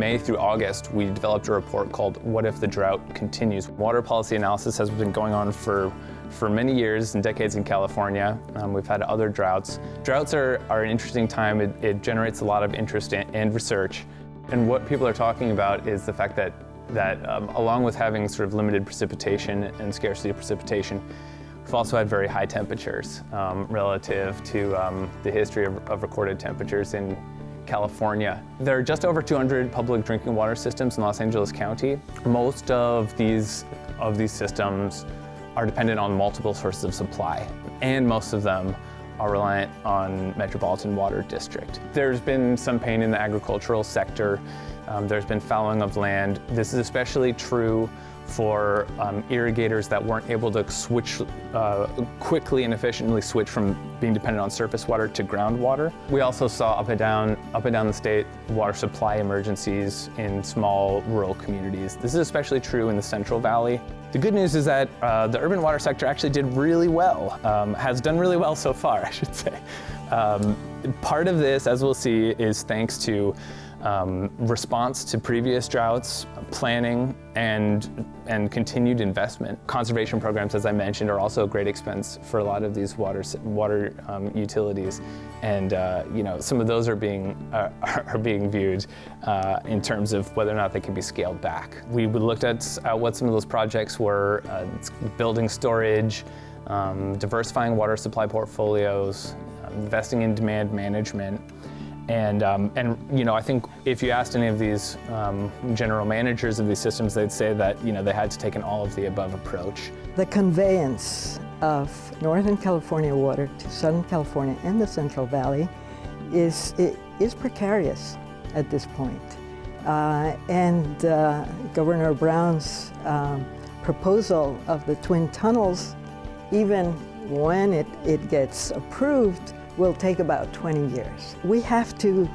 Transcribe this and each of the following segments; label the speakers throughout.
Speaker 1: May through August, we developed a report called What If the Drought Continues? Water policy analysis has been going on for many years and decades in California. We've had other droughts. Droughts are an interesting time. It generates a lot of interest and research. And what people are talking about is the fact that along with having sort of limited precipitation and scarcity of precipitation, we've also had very high temperatures relative to the history of recorded temperatures in California. There are just over 200 public drinking water systems in Los Angeles County. Most of these systems are dependent on multiple sources of supply, and most of them are reliant on Metropolitan Water District. There's been some pain in the agricultural sector. There's been fouling of land. This is especially true for irrigators that weren't able to switch quickly and efficiently switch from being dependent on surface water to groundwater. We also saw up and down the state water supply emergencies in small rural communities. This is especially true in the Central Valley. The good news is that the urban water sector actually did really well, has done really well so far, I should say. Part of this, as we'll see, is thanks to response to previous droughts, planning, and continued investment. Conservation programs, as I mentioned, are also a great expense for a lot of these water utilities, and you know, some of those are being viewed in terms of whether or not they can be scaled back. We looked at what some of those projects were: building storage, diversifying water supply portfolios, investing in demand management. And you know, I think if you asked any of these general managers of these systems, they'd say that, you know, they had to take an all-of-the-above approach.
Speaker 2: The conveyance of Northern California water to Southern California and the Central Valley is precarious at this point. Governor Brown's proposal of the twin tunnels, even when it gets approved, will take about 20 years. We have to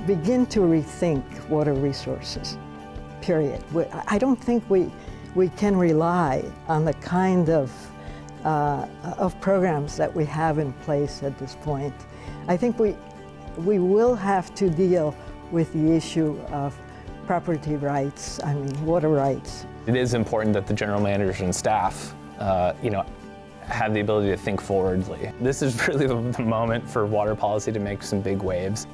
Speaker 2: begin to rethink water resources, period. I don't think we can rely on the kind of programs that we have in place at this point. I think we will have to deal with the issue of property rights, I mean water rights.
Speaker 1: It is important that the general managers and staff, you know, have the ability to think forwardly. This is really the moment for water policy to make some big waves.